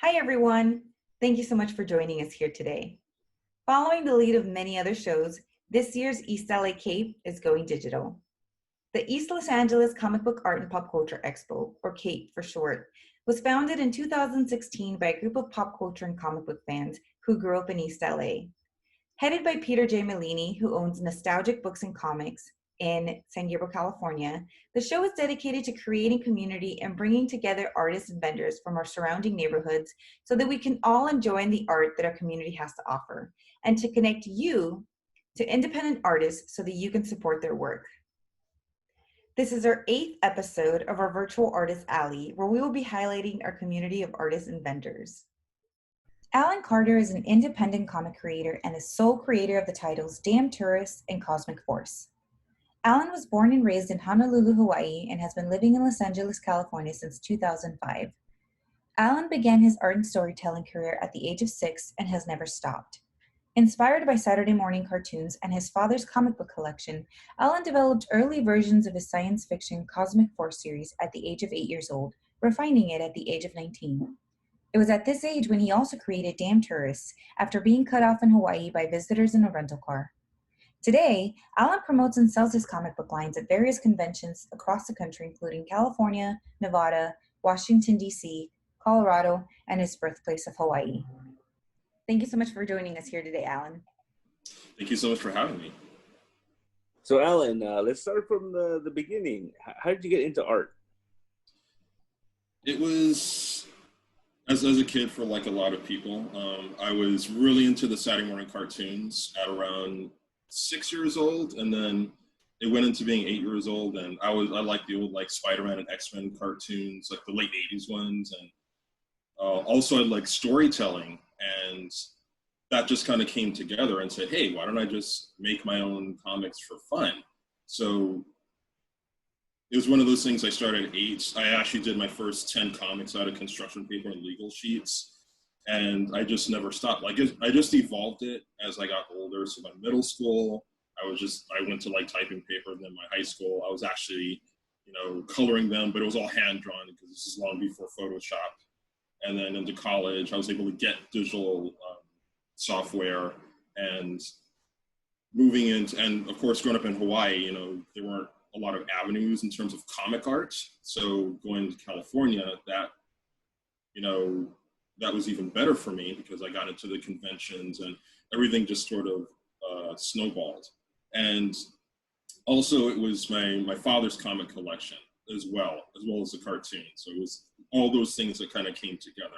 Hi, everyone. Thank you so much for joining us here today. Following the lead of many other shows, this year's East LA Cape is going digital. The East Los Angeles Comic Book Art and Pop Culture Expo, or CAPE for short, was founded in 2016 by a group of pop culture and comic book fans who grew up in East LA. Headed by Peter J. Malini, who owns Nostalgic Books and Comics in San Diego, California, the show is dedicated to creating community and bringing together artists and vendors from our surrounding neighborhoods so that we can all enjoy the art that our community has to offer, and to connect you to independent artists so that you can support their work. This is our 8th episode of our Virtual Artist Alley, where we will be highlighting our community of artists and vendors. Alan Carter is an independent comic creator and the sole creator of the titles Damn Tourist and Cosmic Force. Alan was born and raised in Honolulu, Hawaii, and has been living in Los Angeles, California since 2005. Alan began his art and storytelling career at the age of 6 and has never stopped. Inspired by Saturday morning cartoons and his father's comic book collection, Alan developed early versions of his science fiction Cosmic Force series at the age of 8 years old, refining it at the age of 19. It was at this age when he also created Damn Tourists, after being cut off in Hawaii by visitors in a rental car. Today, Alan promotes and sells his comic book lines at various conventions across the country, including California, Nevada, Washington, D.C., Colorado, and his birthplace of Hawaii. Thank you so much for joining us here today, Alan. Thank you so much for having me. So, Alan, let's start from the beginning. How did you get into art? It was, as a kid, for like a lot of people, I was really into the Saturday morning cartoons at around 6 years old, and then it went into being 8 years old, and I liked the old like Spider-Man and X-Men cartoons, like the late 80s ones, and also I liked storytelling, and that just kind of came together and said, hey, why don't I just make my own comics for fun? So it was one of those things. I started at 8. I actually did my first 10 comics out of construction paper and legal sheets. And I just never stopped. I just evolved it as I got older. So by middle school, I went to like typing paper. And then my high school, I was actually, coloring them, but it was all hand drawn because this is long before Photoshop. And then into college, I was able to get digital software, and moving into, and of course, growing up in Hawaii, there weren't a lot of avenues in terms of comic art. So going to California, that was even better for me because I got into the conventions and everything just sort of snowballed. And also it was my father's comic collection as well as the cartoon. So it was all those things that kind of came together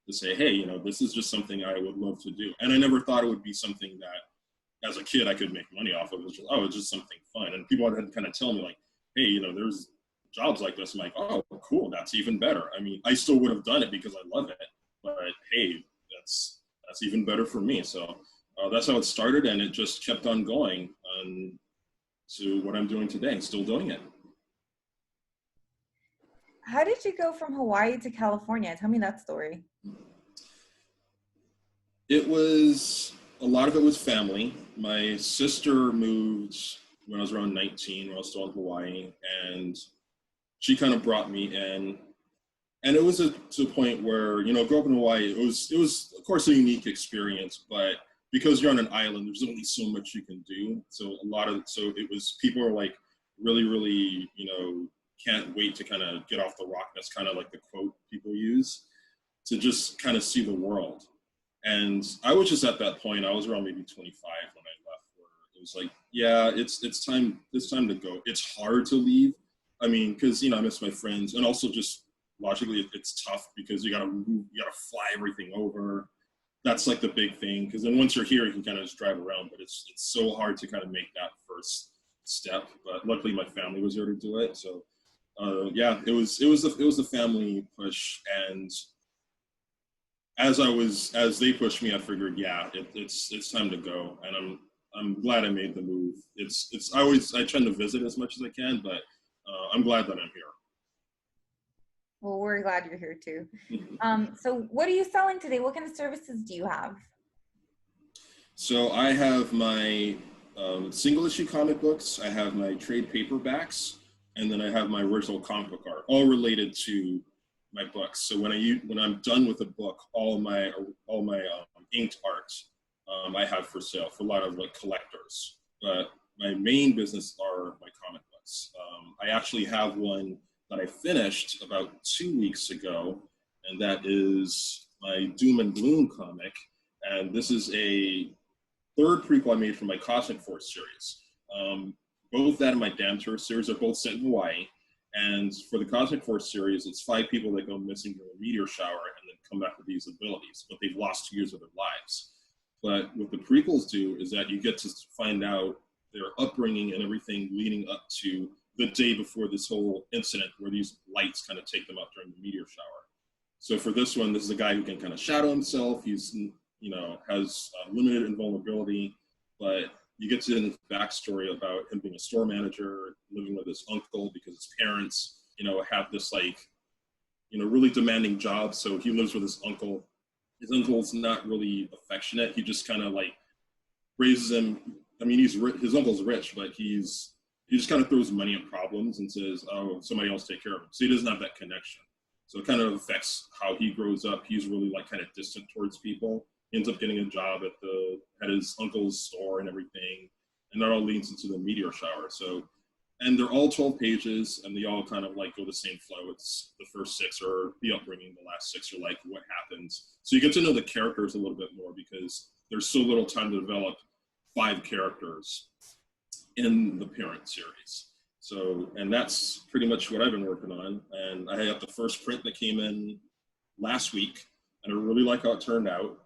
to say, hey, this is just something I would love to do. And I never thought it would be something that as a kid I could make money off of. It was just, it's just something fun. And people had to kind of tell me like, hey, there's jobs like this. I'm like, oh, cool, that's even better. I mean, I still would have done it because I love it, but hey, that's even better for me. So that's how it started, and it just kept on going to what I'm doing today, still doing it. How did you go from Hawaii to California? Tell me that story. A lot of it was family. My sister moved when I was around 19, when I was still in Hawaii, and she kind of brought me in. And it was to a point where, growing up in Hawaii, it was of course a unique experience, but because you're on an island, there's only so much you can do. So people are like really, really, can't wait to kind of get off the rock. That's kind of like the quote people use to just kind of see the world. And I was just at that point, I was around maybe 25 when I left, where it was like, yeah, it's time to go. It's hard to leave. I mean, because, I miss my friends, and also just logically it's tough because you gotta move, you gotta fly everything over. That's like the big thing, because then once you're here, you can kind of just drive around, but it's so hard to kind of make that first step. But luckily my family was there to do it. So it was the family push, and as they pushed me, I figured, yeah, it's time to go, and I'm glad I made the move. I try to visit as much as I can, but I'm glad that I'm here. Well, we're glad you're here too. So what are you selling today? What kind of services do you have? So I have my single issue comic books, I have my trade paperbacks, and then I have my original comic book art, all related to my books. So when I'm done with a book, all my inked art I have for sale for a lot of like collectors. But my main business are my comic books. I actually have one that I finished about 2 weeks ago, and that is my Doom and Gloom comic. And this is a third prequel I made for my Cosmic Force series. Both that and my Damn Tourist series are both set in Hawaii. And for the Cosmic Force series, it's 5 people that go missing during a meteor shower and then come back with these abilities, but they've lost 2 years of their lives. But what the prequels do is that you get to find out their upbringing and everything leading up to the day before this whole incident where these lights kind of take them up during the meteor shower. So for this one, this is a guy who can kind of shadow himself. He's, has limited invulnerability, but you get to the backstory about him being a store manager, living with his uncle because his parents, have this really demanding job. So he lives with his uncle. His uncle's not really affectionate. He just kind of like raises him. I mean, his uncle's rich, but he just kind of throws money at problems and says, "Oh, somebody else take care of him." So he doesn't have that connection. So it kind of affects how he grows up. He's really like kind of distant towards people. He ends up getting a job at his uncle's store and everything, and that all leads into the meteor shower. So, and they're all 12 pages, and they all kind of like go the same flow. It's the first 6 are the upbringing, the last 6 are like what happens. So you get to know the characters a little bit more because there's so little time to develop 5 characters in the parent series. So, and that's pretty much what I've been working on. And I got the first print that came in last week, and I really like how it turned out.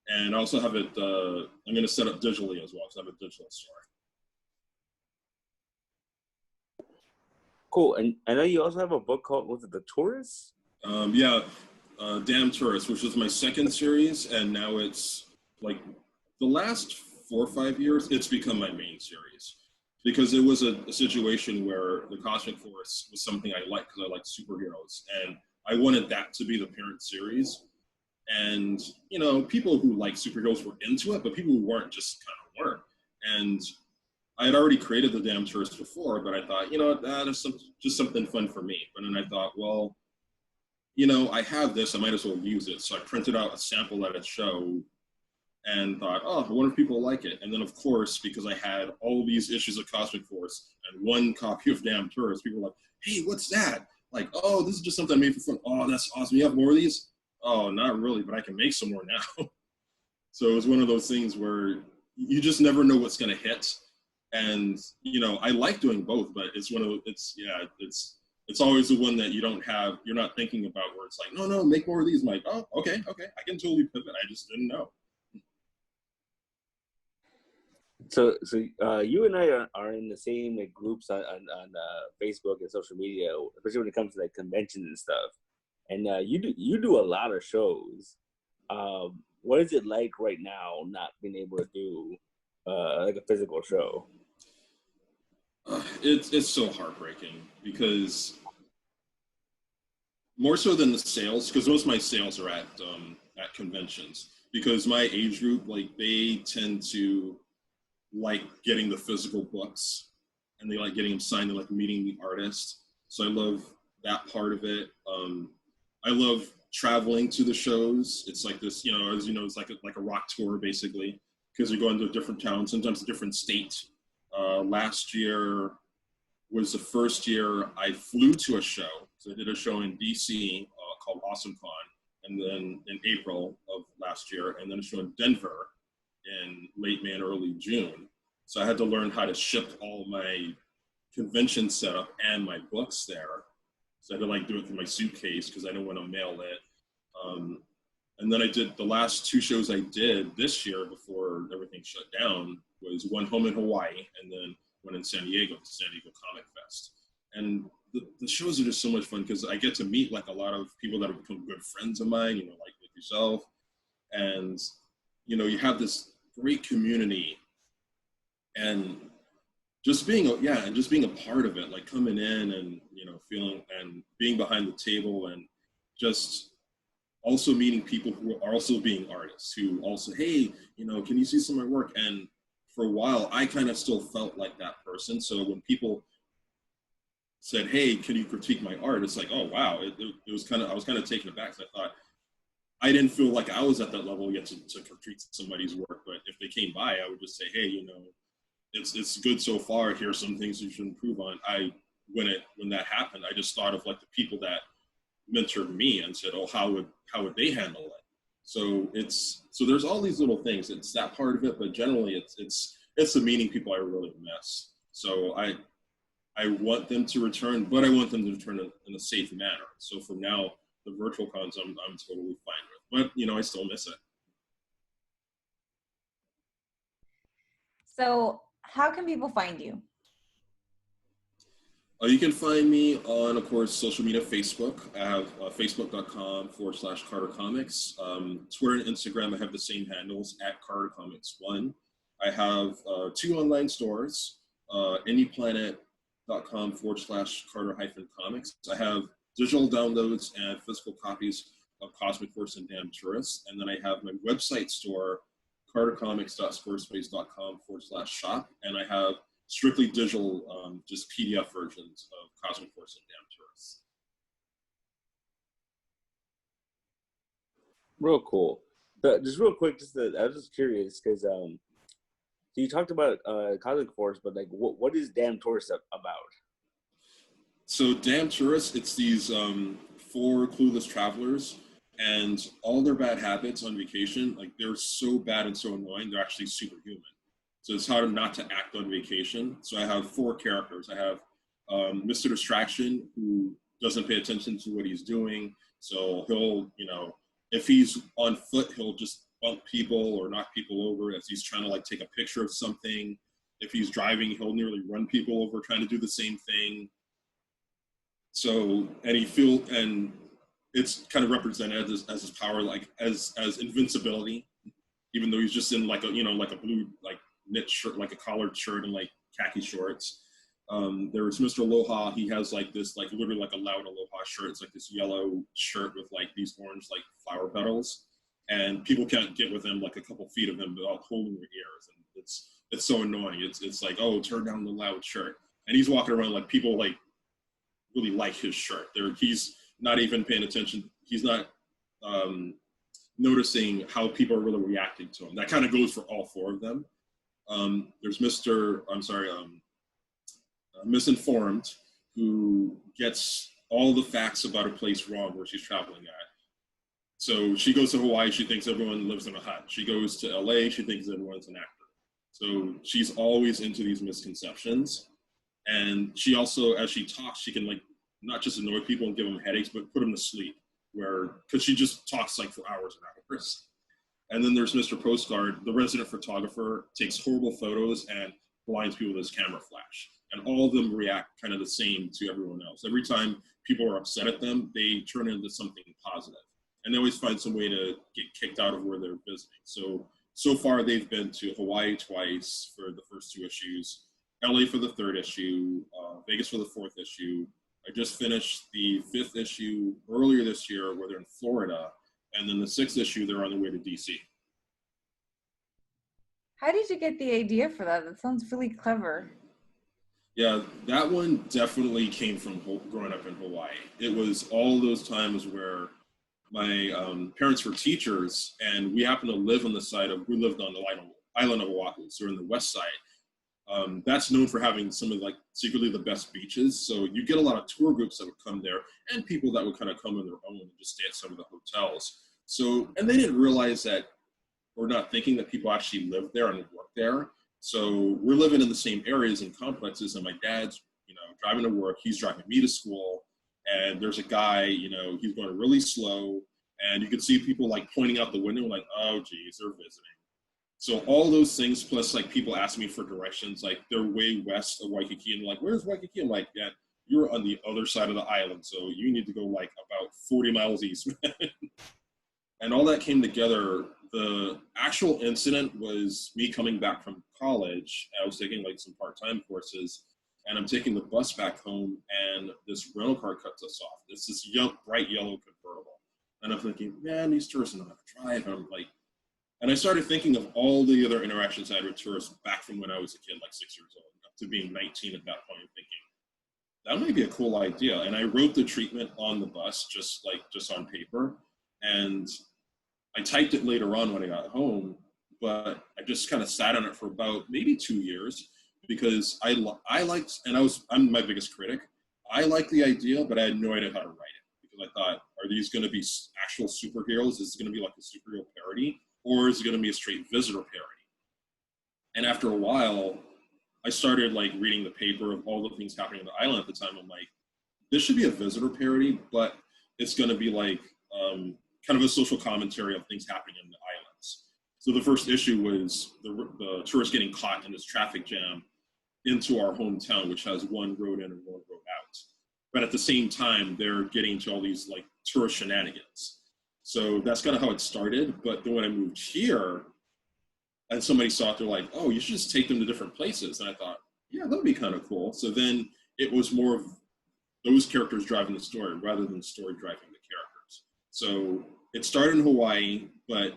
And I also have it, I'm going to set up digitally as well, because I have a digital store. Cool. And I know you also have a book called, was it The Tourist? Damn Tourist, which was my second series. And now it's like the last 4 or 5 years, it's become my main series. Because it was a situation where the Cosmic Force was something I liked because I like superheroes. And I wanted that to be the parent series. And, people who like superheroes were into it, but people who weren't just kind of weren't. And I had already created the Damn Tourist before, but I thought, that's just something fun for me. But then I thought, well, I have this, I might as well use it. So I printed out a sample at a show and thought, oh, I wonder if people like it. And then, of course, because I had all these issues of Cosmic Force and one copy of Damn Tourist, people were like, hey, what's that? Like, oh, this is just something I made for fun. Oh, that's awesome. You have more of these? Oh, not really, but I can make some more now. So it was one of those things where you just never know what's going to hit. And, I like doing both, but it's one of the, it's always the one that you're not thinking about where it's like, no, make more of these. I'm like, oh, okay, I can totally pivot. I just didn't know. So you and I are in the same groups on Facebook and social media, especially when it comes to like conventions and stuff. And you do a lot of shows. What is it like right now not being able to do like a physical show? It's so heartbreaking because more so than the sales, because most of my sales are at conventions. Because my age group, like they tend to like getting the physical books, and they like getting them signed and like meeting the artist. So I love that part of it. I love traveling to the shows. It's like this, as you know, it's like a rock tour basically, because you're going to a different town, sometimes a different state. Last year was the first year I flew to a show. So I did a show in DC called Awesome Con, and then in April of last year, and then a show in Denver in late May and early June. So I had to learn how to ship all my convention setup and my books there. So I had to like do it through my suitcase because I didn't want to mail it. And then I did the last 2 shows I did this year before everything shut down was one home in Hawaii and then one in San Diego, the San Diego Comic Fest. And the shows are just so much fun because I get to meet like a lot of people that have become good friends of mine, like yourself. And, you have this great community and just being a part of it, like coming in and, feeling and being behind the table and just also meeting people who are also being artists who also, hey, can you see some of my work? And for a while, I kind of still felt like that person. So when people said, "Hey, can you critique my art?" It's like, oh wow, it was kind of, I was kind of taken aback. So I thought, I didn't feel like I was at that level yet to critique somebody's work, but if they came by, I would just say, hey, it's good so far. Here's some things you should improve on. When that happened, I just thought of like the people that mentored me and said, oh, how would they handle it? So there's all these little things. It's that part of it, but generally it's the meeting people I really miss. So I want them to return, but I want them to return in a safe manner. So for now, the virtual cons I'm totally fine with, but I still miss it. So how can people find you? You can find me on, of course, social media, Facebook. I have facebook.com/Carter Comics. Twitter and Instagram, I have the same handles, @CarterComics1. I have 2 online stores, anyplanet.com/Carter-Comics. I have digital downloads and physical copies of Cosmic Force and Damn Tourists. And then I have my website store, cartercomics.squarespace.com/shop. And I have strictly digital, just PDF versions of Cosmic Force and Damn Tourists. Real cool. But just real quick, I was just curious because so you talked about Cosmic Force, but like, what is Damn Tourist about? So Damn Tourists, it's these 4 clueless travelers, and all their bad habits on vacation, like they're so bad and so annoying, they're actually superhuman. So it's hard not to act on vacation. So I have 4 characters. I have Mr. Distraction, who doesn't pay attention to what he's doing. So he'll, if he's on foot, he'll just bump people or knock people over as he's trying to like take a picture of something. If he's driving, he'll nearly run people over trying to do the same thing. So, and it's kind of represented as his power, like as invincibility, even though he's just in like a blue like knit shirt, like a collared shirt and like khaki shorts. There's Mr. Aloha. He has like this, like literally like a loud Aloha shirt. It's like this yellow shirt with like these orange like flower petals, and people can't get within like a couple feet of him without holding their ears, and it's so annoying. It's like, oh, turn down the loud shirt, and he's walking around like people like really like his shirt. He's not even paying attention. He's not noticing how people are really reacting to him. That kind of goes for all 4 of them. There's Misinformed, who gets all the facts about a place wrong where she's traveling at. So she goes to Hawaii, she thinks everyone lives in a hut. She goes to LA, she thinks everyone's an actor. So she's always into these misconceptions. And she also, as she talks, she can like not just annoy people and give them headaches, but put them to sleep. Because she just talks like for hours and hours. And then there's Mr. Postcard, the resident photographer, takes horrible photos and blinds people with his camera flash. And all of them react kind of the same to everyone else. Every time people are upset at them, they turn into something positive. And they always find some way to get kicked out of where they're visiting. So far, they've been to Hawaii twice for the first 2 issues, LA for the 3rd issue, Vegas for the 4th issue. I just finished the 5th issue earlier this year where they're in Florida. And then the 6th issue, they're on their way to DC. How did you get the idea for that? That sounds really clever. Yeah, that one definitely came from growing up in Hawaii. It was all those times where my parents were teachers, and we happened to live on the side of, we lived on the island of Oahu, so we're in the west side. That's known for having some of like secretly the best beaches. So you get a lot of tour groups that would come there and people that would kind of come on their own and just stay at some of the hotels. So, and they didn't realize that, or not thinking that people actually lived there and worked there. So we're living in the same areas and complexes, and my dad's, driving to work, he's driving me to school, and there's a guy, he's going really slow, and you could see people like pointing out the window like, oh geez, they're visiting. So all those things, plus like people ask me for directions, like they're way west of Waikiki, and like, where's Waikiki? I'm like, yeah, you're on the other side of the island, so you need to go like about 40 miles east. And all that came together. The actual incident was me coming back from college. I was taking like some part-time courses, and I'm taking the bus back home, and this rental car cuts us off. It's this bright yellow convertible. And I'm thinking, man, these tourists don't know how to drive. And I'm like, and I started thinking of all the other interactions I had with tourists back from when I was a kid, like 6 years old, up to being 19 at that point, and thinking, that might be a cool idea. And I wrote the treatment on the bus, just on paper. And I typed it later on when I got home, but I just kind of sat on it for about maybe 2 years because I liked, and I'm my biggest critic. I liked the idea, but I had no idea how to write it because I thought, are these going to be actual superheroes? Is it going to be like a superhero parody, or is it going to be a straight visitor parody? And after a while, I started like reading the paper of all the things happening on the island at the time. I'm like, this should be a visitor parody, but it's going to be like kind of a social commentary of things happening in the islands. So the first issue was the tourists getting caught in this traffic jam into our hometown, which has one road in and one road out. But at the same time, they're getting to all these like tourist shenanigans. So that's kind of how it started. But then when I moved here, and somebody saw it, they're like, oh, you should just take them to different places. And I thought, yeah, that would be kind of cool. So then it was more of those characters driving the story rather than the story driving the characters. So it started in Hawaii, but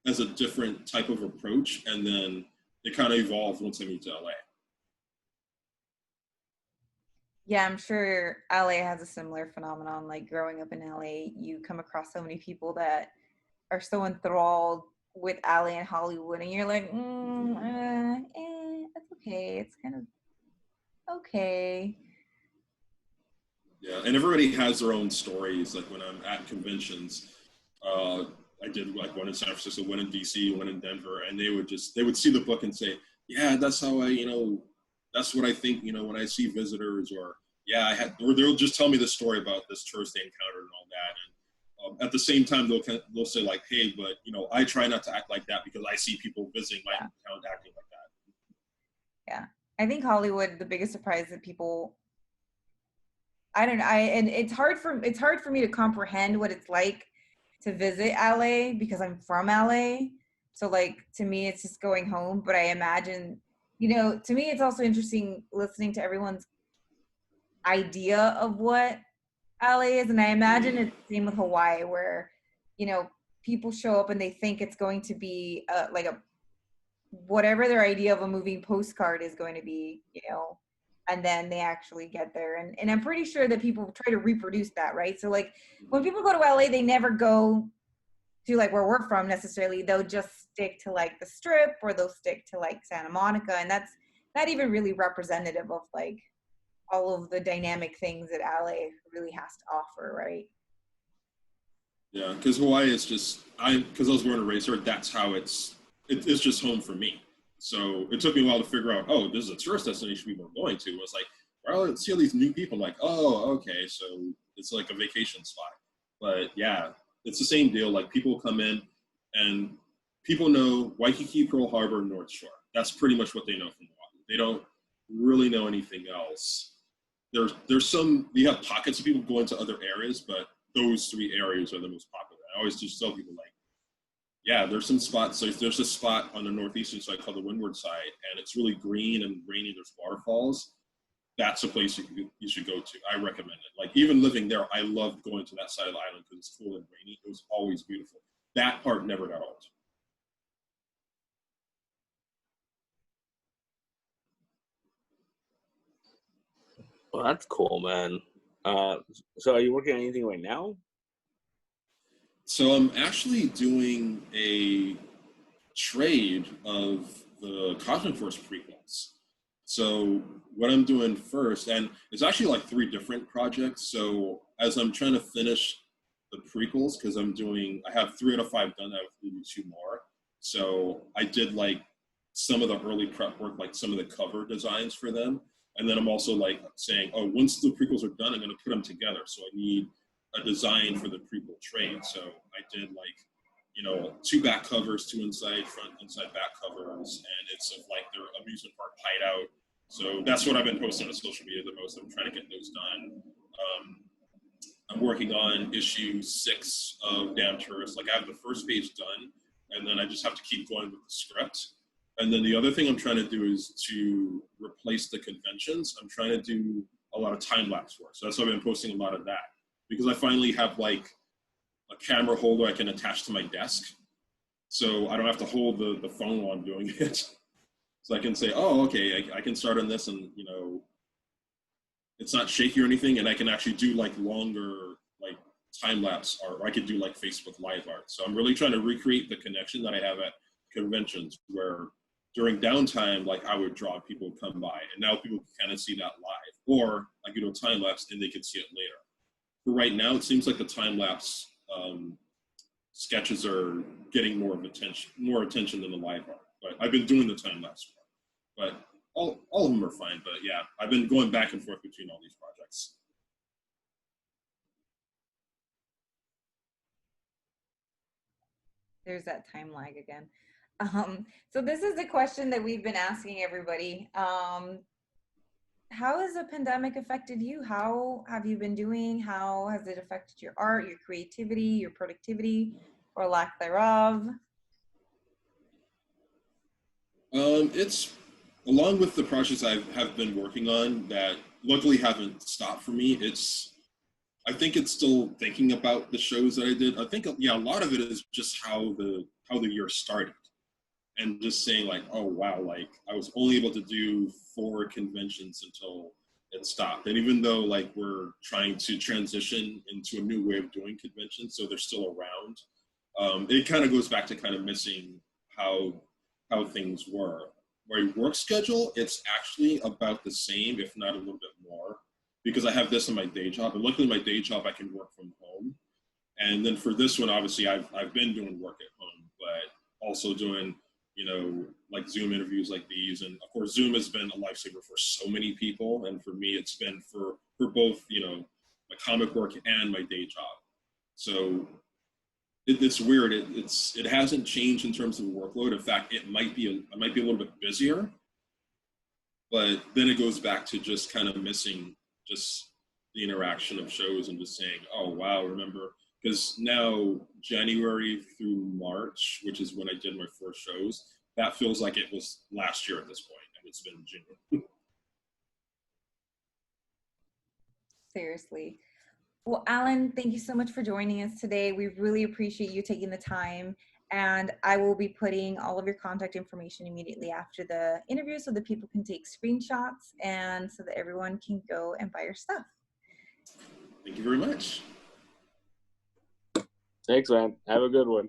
as a different type of approach. And then it kind of evolved once I moved to LA. Yeah, I'm sure LA has a similar phenomenon. Like growing up in LA, you come across so many people that are so enthralled with LA and Hollywood, and you're like, it's okay. It's kind of okay. Yeah, and everybody has their own stories. Like when I'm at conventions, I did like one in San Francisco, one in DC, one in Denver, and they would see the book and say, yeah, that's how that's what I think, when I see visitors, or yeah, or they'll just tell me the story about this tourist they encountered and all that. And at the same time, they'll say like, hey, but I try not to act like that because I see people visiting my town acting like that. Yeah, I think Hollywood, the biggest surprise that people, I don't know, and it's hard for me to comprehend what it's like to visit LA because I'm from LA. So like to me, it's just going home. But I imagine, to me, it's also interesting listening to everyone's idea of what LA is, and I imagine it's the same with Hawaii, where people show up and they think it's going to be like a whatever their idea of a moving postcard is going to be, and then they actually get there. And I'm pretty sure that people try to reproduce that, right? So like when people go to LA, they never go to like where we're from necessarily. They'll just stick to like the Strip, or they'll stick to like Santa Monica, and that's not even really representative of like all of the dynamic things that LA really has to offer, right? Yeah, because Hawaii is just because I was born and raised there. That's how it's just home for me. So it took me a while to figure out. Oh, this is a tourist destination people are going to. It was like, well, let's see all these new people. Like, oh, okay, so it's like a vacation spot. But yeah, it's the same deal. Like people come in, and people know Waikiki, Pearl Harbor, North Shore. That's pretty much what they know from Hawaii. They don't really know anything else. There's some, you have pockets of people going to other areas, but those three areas are the most popular. I always just tell people like, yeah, there's some spots. There's a spot on the northeastern side called the Windward side, and it's really green and rainy. There's waterfalls. That's a place you should go to. I recommend it. Like even living there, I loved going to that side of the island because it's cool and rainy. It was always beautiful. That part never got old. Well, that's cool, man. So are you working on anything right now? So I'm actually doing a trade of the Cosmic Force prequels. So what I'm doing first, and it's actually like 3 different projects. So as I'm trying to finish the prequels, because I have 3 out of 5 done. I have to do 2 more. So I did like some of the early prep work, like some of the cover designs for them. And then I'm also like saying, oh, once the prequels are done, I'm going to put them together. So I need a design for the prequel trade. So I did like 2 back covers, 2 front, inside back covers, and it's of like their amusement park hideout. So that's what I've been posting on social media the most. I'm trying to get those done. I'm working on issue 6 of Damn Tourist. Like I have the first page done, and then I just have to keep going with the script. And then the other thing I'm trying to do is to replace the conventions. I'm trying to do a lot of time lapse work. So that's why I've been posting a lot of that, because I finally have like a camera holder I can attach to my desk. So I don't have to hold the phone while I'm doing it. So I can say, oh, okay, I can start on this, and it's not shaky or anything, and I can actually do like longer like time lapse art, or I could do like Facebook Live art. So I'm really trying to recreate the connection that I have at conventions, where during downtime, like I would draw, people would come by, and now people can kind of see that live, or I could do a time lapse and they can see it later. But right now, it seems like the time lapse sketches are getting more attention than the live art. But I've been doing the time lapse one. But all of them are fine. But yeah, I've been going back and forth between all these projects. There's that time lag again. So this is the question that we've been asking everybody. How has the pandemic affected you? How have you been doing? How has it affected your art, your creativity, your productivity, or lack thereof? It's along with the projects I have been working on that luckily haven't stopped for me. I think it's still thinking about the shows that I did. I think yeah, a lot of it is just how the year started, and just saying like, oh wow, like I was only able to do 4 conventions until it stopped. And even though like we're trying to transition into a new way of doing conventions, so they're still around, it kind of goes back to kind of missing how things were. My work schedule, it's actually about the same, if not a little bit more, because I have this in my day job. And luckily, my day job I can work from home. And then for this one, obviously, I've been doing work at home, but also doing like Zoom interviews like these. And of course, Zoom has been a lifesaver for so many people, and for me, it's been for both my comic work and my day job. So it's weird. It hasn't changed in terms of workload. In fact, it might be a little bit busier, but then it goes back to just kind of missing just the interaction of shows and just saying, oh wow, remember, because now January through March, which is when I did my first shows, that feels like it was last year at this point, and it's been June. Seriously. Well, Alan, thank you so much for joining us today. We really appreciate you taking the time. And I will be putting all of your contact information immediately after the interview so that people can take screenshots and so that everyone can go and buy your stuff. Thank you very much. Thanks, man. Have a good one.